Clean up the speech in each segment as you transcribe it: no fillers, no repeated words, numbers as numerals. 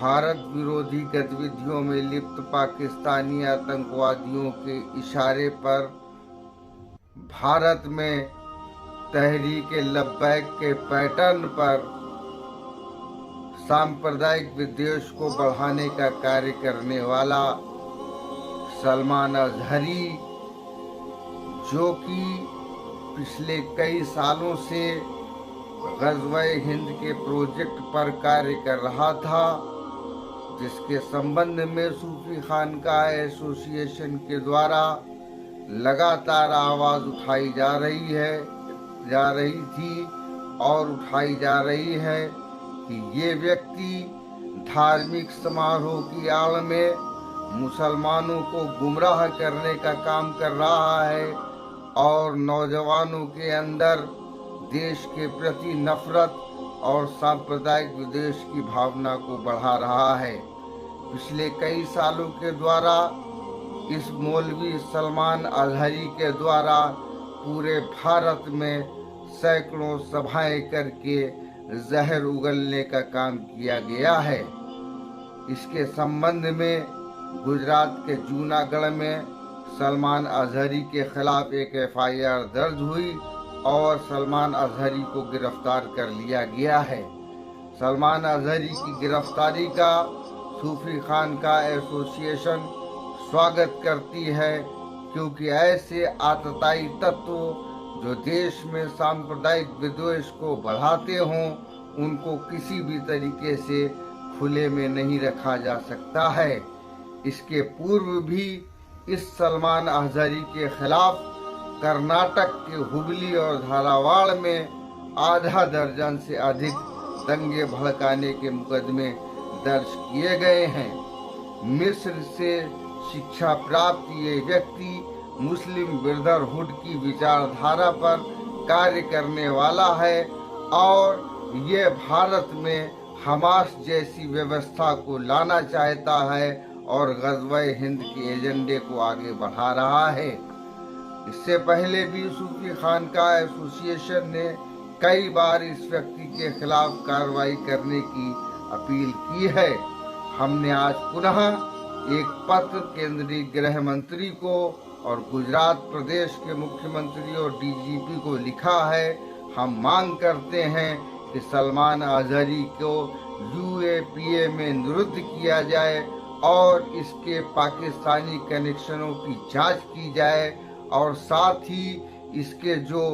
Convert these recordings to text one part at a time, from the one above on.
भारत विरोधी गतिविधियों में लिप्त पाकिस्तानी आतंकवादियों के इशारे पर भारत में तहरीक लब्बैक के पैटर्न पर सांप्रदायिक विद्वेष को बढ़ाने का कार्य करने वाला सलमान अजहरी, जो कि पिछले कई सालों से ग़ज़वा-ए हिंद के प्रोजेक्ट पर कार्य कर रहा था, जिसके संबंध में सूफी खानकाह एसोसिएशन के द्वारा लगातार आवाज़ उठाई जा रही थी और उठाई जा रही है कि ये व्यक्ति धार्मिक समारोह की आड़ में मुसलमानों को गुमराह करने का काम कर रहा है और नौजवानों के अंदर देश के प्रति नफरत और सांप्रदायिक विद्वेष की भावना को बढ़ा रहा है। पिछले कई सालों के द्वारा इस मौलवी सलमान अजहरी के द्वारा पूरे भारत में सैकड़ों सभाएं करके जहर उगलने का काम किया गया है। इसके संबंध में गुजरात के जूनागढ़ में सलमान अजहरी के खिलाफ एक FIR दर्ज हुई और सलमान अजहरी को गिरफ्तार कर लिया गया है। सलमान अजहरी की गिरफ्तारी का सूफी खानकाह एसोसिएशन स्वागत करती है, क्योंकि ऐसे आतताई तत्व जो देश में सांप्रदायिक विद्वेष को बढ़ाते हों, उनको किसी भी तरीके से खुले में नहीं रखा जा सकता है। इसके पूर्व भी इस सलमान अजहरी के खिलाफ कर्नाटक के हुबली और धारावाड़ में आधा दर्जन से अधिक दंगे भड़काने के मुकदमे दर्ज किए गए हैं। मिस्र से शिक्षा प्राप्त ये व्यक्ति मुस्लिम ब्रदरहुड की विचारधारा पर कार्य करने वाला है और ये भारत में हमास जैसी व्यवस्था को लाना चाहता है और ग़ज़वा-ए हिंद के एजेंडे को आगे बढ़ा रहा है। इससे पहले भी सूफी खानकाह एसोसिएशन ने कई बार इस व्यक्ति के खिलाफ कार्रवाई करने की अपील की है। हमने आज पुनः एक पत्र केंद्रीय गृह मंत्री को और गुजरात प्रदेश के मुख्यमंत्री और DGP को लिखा है। हम मांग करते हैं कि सलमान अजहरी को UAPA में निरुद्ध किया जाए और इसके पाकिस्तानी कनेक्शनों की जांच की जाए और साथ ही इसके जो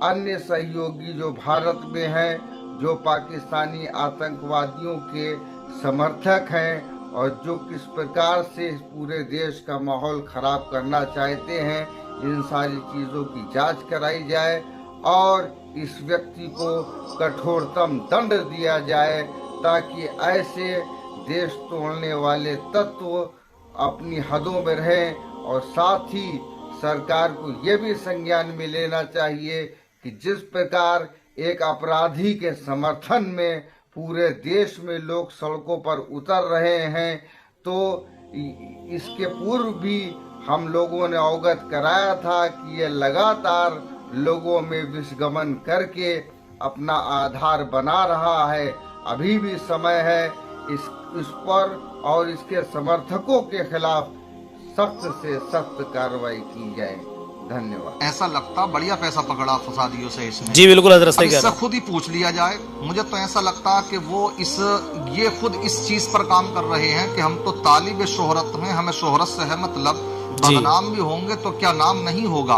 अन्य सहयोगी जो भारत में हैं, जो पाकिस्तानी आतंकवादियों के समर्थक हैं और जो किस प्रकार से पूरे देश का माहौल खराब करना चाहते हैं, इन सारी चीज़ों की जांच कराई जाए और इस व्यक्ति को कठोरतम दंड दिया जाए, ताकि ऐसे देश तोड़ने वाले तत्व अपनी हदों में रहें। और साथ ही सरकार को ये भी संज्ञान में लेना चाहिए कि जिस प्रकार एक अपराधी के समर्थन में पूरे देश में लोग सड़कों पर उतर रहे हैं, तो इसके पूर्व भी हम लोगों ने अवगत कराया था कि ये लगातार लोगों में विषगमन करके अपना आधार बना रहा है। अभी भी समय है इस पर और इसके समर्थकों के खिलाफ सख्त से सख्त कार्रवाई की जाए। धन्यवाद। ऐसा लगता बढ़िया पैसा पकड़ा फसादियों से इसने। जी बिल्कुल हजरत सही कह रहे हैं। खुद ही पूछ लिया जाए। मुझे तो ऐसा लगता कि वो ये खुद इस चीज पर काम कर रहे हैं कि हम तो तालिब शोहरत में, हमें शोहरत से है मतलब, बदनाम भी होंगे तो क्या नाम नहीं होगा।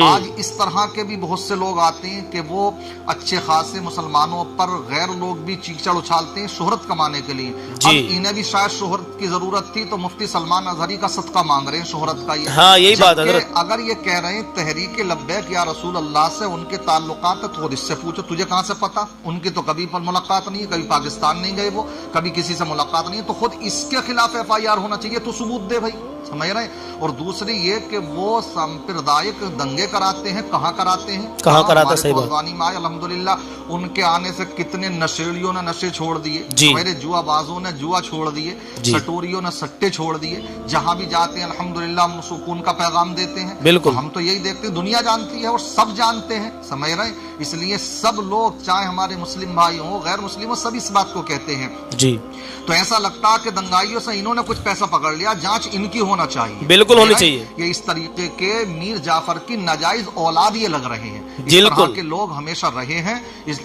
आज इस तरह के भी बहुत से लोग आते हैं कि वो अच्छे खासे मुसलमानों पर गैर लोग भी चीचड़ उछालते हैं शोहरत कमाने के लिए। अब इन्हें भी शायद शोहरत की जरूरत थी तो मुफ्ती सलमान अजहरी का सदका मांग रहे हैं शोहरत का। ये हाँ, यही बात है। अगर ये कह रहे हैं तहरीक लब्बैक या रसूल अल्लाह से उनके ताल्लुकात है, तो खुद इससे पूछो तुझे कहाँ से पता। उनकी तो कभी पर मुलाकात नहीं है, कभी पाकिस्तान नहीं गए वो, कभी किसी से मुलाकात नहीं है, तो खुद इसके खिलाफ FIR होना चाहिए। तो सबूत दे भाई। समझ रहे हैं। और दूसरी ये कि वो सांप्रदायिक दंगे कराते हैं, कहाँ कराते हैं, कहाँ कराते हैं, हमारे सही बात। कौरबानी में आए अल्हम्दुलिल्लाह उनके आने से कितने नशेड़ियों ने नशे छोड़ दिए, जी। हमारे जुआबाजों ने जुआ छोड़ दिए, जी। सटोरियों ने सट्टे छोड़ दिए, जहां भी जाते हैं अल्हम्दुलिल्लाह हम सुकून का पैगाम देते हैं। बिल्कुल। तो हम तो यही देखते हैं, दुनिया जानती है और सब जानते हैं, समझ रहे हैं। इसलिए सब लोग, चाहे हमारे मुस्लिम भाई हों गैर मुस्लिम हो, सब इस बात को कहते हैं। जी तो ऐसा लगता है कि दंगाइयों से इन्होंने कुछ पैसा पकड़ लिया, जांच इनकी होना चाहिए, बिल्कुल होनी समझ रहे हैं? चाहिए। ये इस तरीके के मीर जाफर की नाजायज औलाद ये लग रहे हैं। इस बिल्कुल। तरह के लोग हमेशा रहे हैं।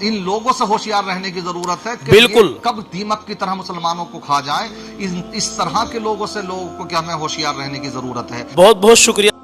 इन लोगों से होशियार रहने की जरूरत है कि बिल्कुल। ये कब दीमक की तरह मुसलमानों को खा जाए। इस तरह के लोगों से लोगों को क्या हमें होशियार रहने की जरूरत है। बहुत बहुत शुक्रिया।